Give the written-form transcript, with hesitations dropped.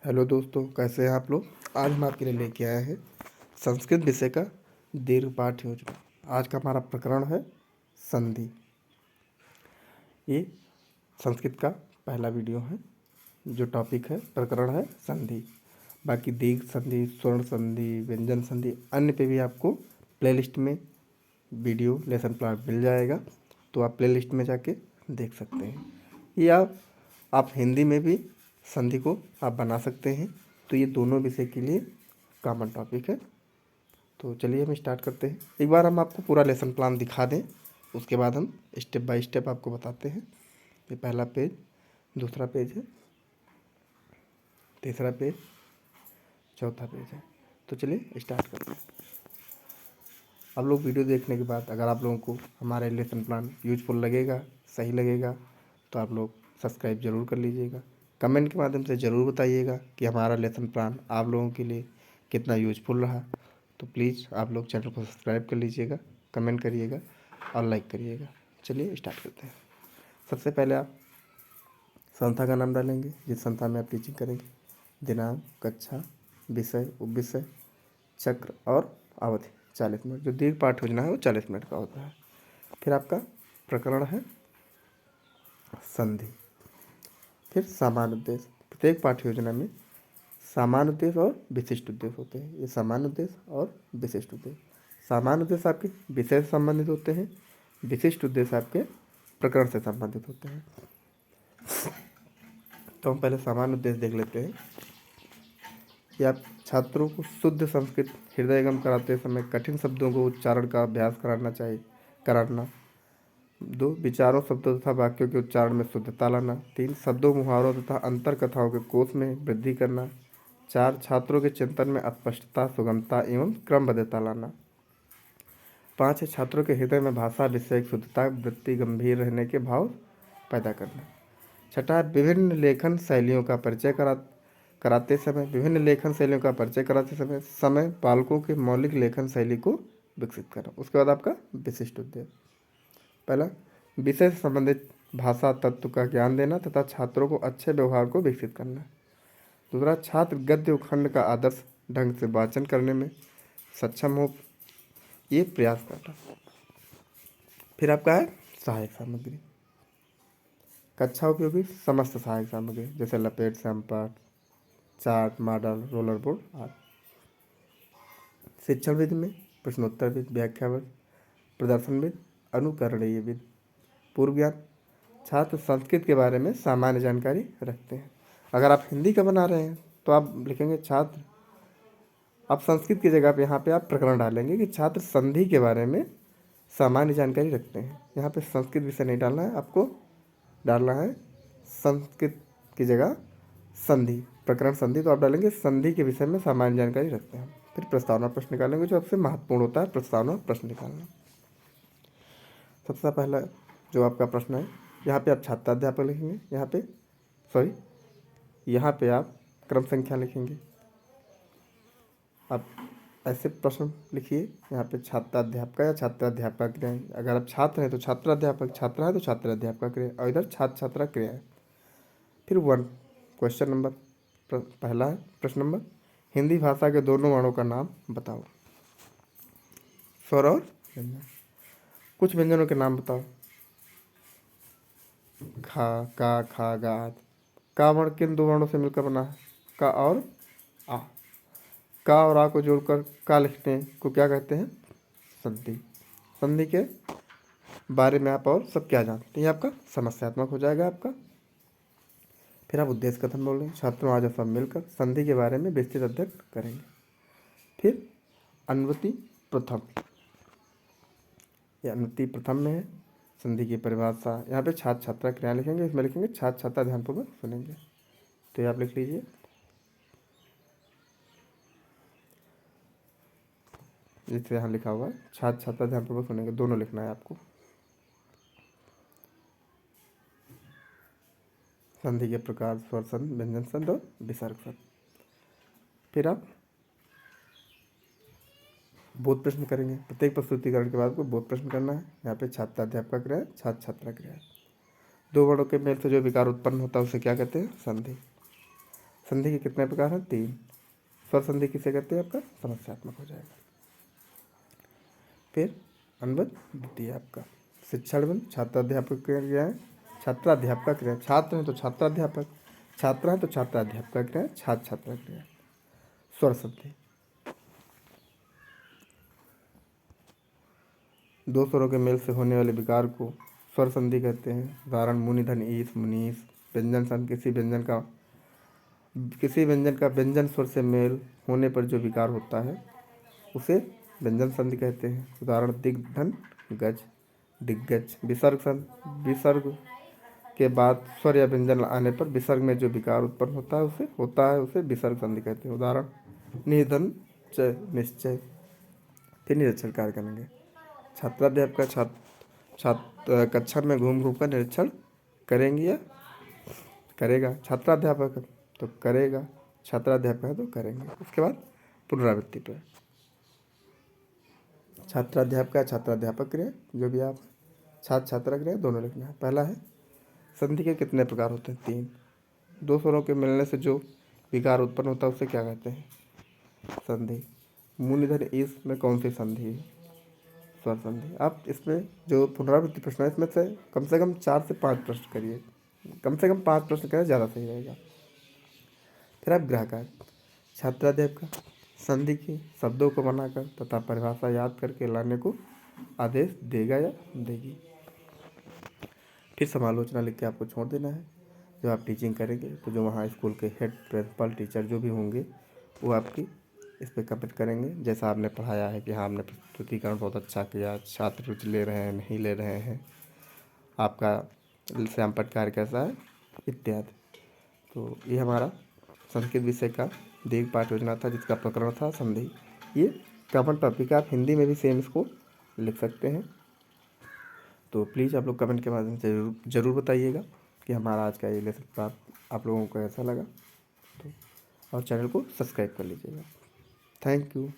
Hello दोस्तों, कैसे हैं आप लोग। आज हम आपके लिए लेके आए हैं संस्कृत विषय का दीर्घ पाठ योजना। आज का हमारा प्रकरण है संधि। ये संस्कृत का पहला वीडियो है। जो टॉपिक है, प्रकरण है संधि। बाकी दीर्घ संधि, स्वर्ण संधि, व्यंजन संधि, अन्य पे भी आपको प्लेलिस्ट में वीडियो लेसन प्लान मिल जाएगा, तो आप प्लेलिस्ट में जाके देख सकते हैं। ये आप हिंदी में भी संधि को आप बना सकते हैं। तो ये दोनों विषय के लिए कॉमन टॉपिक है। तो चलिए हम स्टार्ट करते हैं। एक बार हम आपको पूरा लेसन प्लान दिखा दें, उसके बाद हम स्टेप बाय स्टेप आपको बताते हैं। ये पहला पेज, दूसरा पेज है, तीसरा पेज, चौथा पेज है। तो चलिए स्टार्ट करते हैं। आप लोग वीडियो देखने के बाद अगर आप लोगों को हमारा लेसन प्लान यूजफुल लगेगा, सही लगेगा, तो आप लोग सब्सक्राइब ज़रूर कर लीजिएगा। कमेंट के माध्यम से ज़रूर बताइएगा कि हमारा लेसन प्लान आप लोगों के लिए कितना यूजफुल रहा। तो प्लीज़ आप लोग चैनल को सब्सक्राइब कर लीजिएगा, कमेंट करिएगा और लाइक करिएगा। चलिए स्टार्ट करते हैं। सबसे पहले आप संस्था का नाम डालेंगे, जिस संस्था में आप टीचिंग करेंगे, दिनांक, कक्षा, विषय, उपविषय, चक्र और अवधि 40 मिनट। जो दीर्घ पाठ योजना है वो 40 मिनट का होता है। फिर आपका प्रकरण है संधि। फिर सामान्य उद्देश्य। प्रत्येक पाठ्य योजना में सामान्य उद्देश्य और विशिष्ट उद्देश्य होते हैं। ये सामान्य उद्देश्य और विशिष्ट उद्देश्य। सामान्य उद्देश्य आपके विषय से संबंधित होते हैं, विशिष्ट उद्देश्य आपके प्रकरण से संबंधित होते हैं। तो हम पहले सामान्य उद्देश्य देख लेते हैं कि आप छात्रों को शुद्ध संस्कृत हृदयगम कराते समय कठिन शब्दों को उच्चारण का अभ्यास कराना। 2, विचारों, शब्दों तथा वाक्यों के उच्चारण में शुद्धता लाना। 3, शब्दों, मुहावरों तथा अंतर कथाओं के कोष में वृद्धि करना। 4, छात्रों के चिंतन में स्पष्टता, सुगमता एवं क्रमबद्धता लाना। 5 है छात्रों के हृदय में भाषा विषय की शुद्धता, वृत्ति, गंभीर रहने के भाव पैदा करना। 6, विभिन्न लेखन शैलियों का परिचय कराते समय बालकों के मौलिक लेखन शैली को विकसित करना। उसके बाद आपका विशिष्ट उद्देश्य। पहला, विषय से संबंधित भाषा तत्व का ज्ञान देना तथा छात्रों को अच्छे व्यवहार को विकसित करना। दूसरा, छात्र गद्य उपखंड का आदर्श ढंग से वाचन करने में सक्षम हो, ये प्रयास करना। फिर आपका है सहायक सामग्री। कक्षा उपयोगी समस्त सहायक सामग्री जैसे लपेट, सैमपाट, चार्ट, मॉडल, रोलर बोर्ड आदि। शिक्षण विधि में प्रश्नोत्तर विधि, व्याख्याविधि, प्रदर्शन विधि, अनुकरणीय विधि। पूर्व ज्ञान। छात्र संस्कृत के बारे में सामान्य जानकारी रखते हैं। अगर आप हिंदी का बना रहे हैं तो आप लिखेंगे छात्र, आप संस्कृत की जगह पे यहाँ पे आप प्रकरण डालेंगे कि छात्र संधि के बारे में सामान्य जानकारी रखते हैं। यहाँ पे संस्कृत विषय नहीं डालना है, आपको डालना है संस्कृत की जगह संधि, प्रकरण संधि। तो आप डालेंगे संधि के विषय में सामान्य जानकारी रखते हैं। फिर प्रस्तावना प्रश्न निकालेंगे, जो सबसे महत्वपूर्ण होता है प्रस्तावना प्रश्न निकालना। सबसे पहला जो आपका प्रश्न है, यहाँ पे आप छात्राध्यापक लिखेंगे, यहाँ पे आप क्रम संख्या लिखेंगे। आप ऐसे प्रश्न लिखिए, यहाँ पे छात्राध्यापक या छात्राध्यापक क्रिया। अगर आप छात्र हैं तो छात्राध्यापक, छात्र है तो छात्राध्यापक क्रिया, और इधर छात्र छात्रा क्रिया है। फिर 1 क्वेश्चन नंबर, पहला है प्रश्न नंबर, हिंदी भाषा के दोनों वर्णों का नाम बताओ। स्वर और व्यंजन। कुछ व्यंजनों के नाम बताओ। खा, का, खा, गा। का वर्ण किन 2 वर्णों से मिलकर बना है? का और आ। का और आ को जोड़कर का लिखने को क्या कहते हैं? संधि। संधि के बारे में आप और सब क्या जानते हैं, आपका समस्यात्मक हो जाएगा आपका। फिर आप उद्देश्य कथन बोल रहे हैं, छात्रों आज सब मिलकर संधि के बारे में विस्तृत अध्ययन करेंगे। फिर अनुवृत्ति प्रथम, ये अनुवृत्ति प्रथम में है संधि की परिभाषा। यहाँ पे छात्र छात्रा क्रिया लिखेंगे, इसमें लिखेंगे छात्र छात्रा ध्यानपूर्वक सुनेंगे। तो ये आप लिख लीजिए। जैसे यहाँ लिखा हुआ है छात्र छात्रा ध्यानपूर्वक सुनेंगे, दोनों लिखना है आपको। संधि के प्रकार, स्वर संध, व्यंजन संध और विसर्ग संध। फिर आप बोध प्रश्न करेंगे। प्रत्येक प्रस्तुतिकरण के बाद आपको बोध प्रश्न करना है। यहाँ पे छात्राध्यापक क्रिया, छात्र छात्रा क्रिया। 2 वर्णों के मेल से जो विकार उत्पन्न होता है उसे क्या कहते हैं? संधि। संधि के कितने प्रकार हैं? 3। स्वर संधि किसे कहते हैं? आपका समस्यात्मक हो जाएगा। फिर अनुबंध द्वितीय आपका शिक्षण बंध, छात्राध्यापक क्रिया है, छात्राध्यापक का क्रिया, छात्र हैं तो छात्राध्यापक, छात्रा है तो छात्राध्यापक का क्रिया, छात्र छात्रा क्रिया। स्वर संधि, दो स्वरों के मेल से होने वाले विकार को स्वर संधि कहते हैं। उदाहरण मुनि धन ईस मुनीस। व्यंजन संधि, किसी व्यंजन का व्यंजन स्वर से मेल होने पर जो विकार होता है उसे व्यंजन संधि कहते हैं। उदाहरण दिग्धन गज, दिग्गज। विसर्ग संधि, विसर्ग के बाद स्वर या व्यंजन आने पर विसर्ग में जो विकार उत्पन्न होता है उसे विसर्ग संधि कहते हैं। उदाहरण निधन च निश्चय। फिर निरीक्षण कार्य करेंगे। छात्राध्यापक का छात्र कक्षा में घूम घूम कर निरीक्षण करेंगे या करेगा। छात्राध्यापक तो करेगा, छात्राध्यापक है तो करेंगे। उसके बाद पुनरावृत्ति पर छात्राध्यापक क्रिया जो भी आप छात्र छात्रा क्रिया दोनों लिखना है। पहला है संधि के कितने प्रकार होते हैं? 3। दो स्वरों के मिलने से जो विकार उत्पन्न होता है उसे क्या कहते हैं? संधि। मूलधन ईस में कौन सी संधि है? स्वर संधि। आप इसमें जो पुनरावृत्ति प्रश्न है इसमें से कम 4 से 5 प्रश्न करिए। कम से कम 5 प्रश्न करें, ज़्यादा सही रहेगा। फिर आप ग्राहकार, छात्राध्यापक का संधि के शब्दों को बनाकर तथा परिभाषा याद करके लाने को आदेश देगा या देगी। फिर समालोचना लिख के आपको छोड़ देना है। जब आप टीचिंग करेंगे तो जो वहाँ स्कूल के हेड प्रिंसिपल टीचर जो भी होंगे वो आपकी इस पर कमेंट करेंगे, जैसा आपने पढ़ाया है कि हाँ हमने प्रस्तुतिकरण बहुत अच्छा किया, छात्र रुचि ले रहे हैं नहीं ले रहे हैं, आपका श्यामपट्ट कार्य कैसा है इत्यादि। तो ये हमारा संस्कृत विषय का दीर्घ पाठ योजना था जिसका प्रकरण था संधि। ये कॉमन टॉपिक है, आप हिंदी में भी सेम इसको लिख सकते हैं। तो प्लीज़ आप लोग कमेंट के माध्यम से ज़रूर बताइएगा कि हमारा आज का ये लेसन आप लोगों को कैसा लगा। तो और चैनल को सब्सक्राइब कर लीजिएगा। Thank you.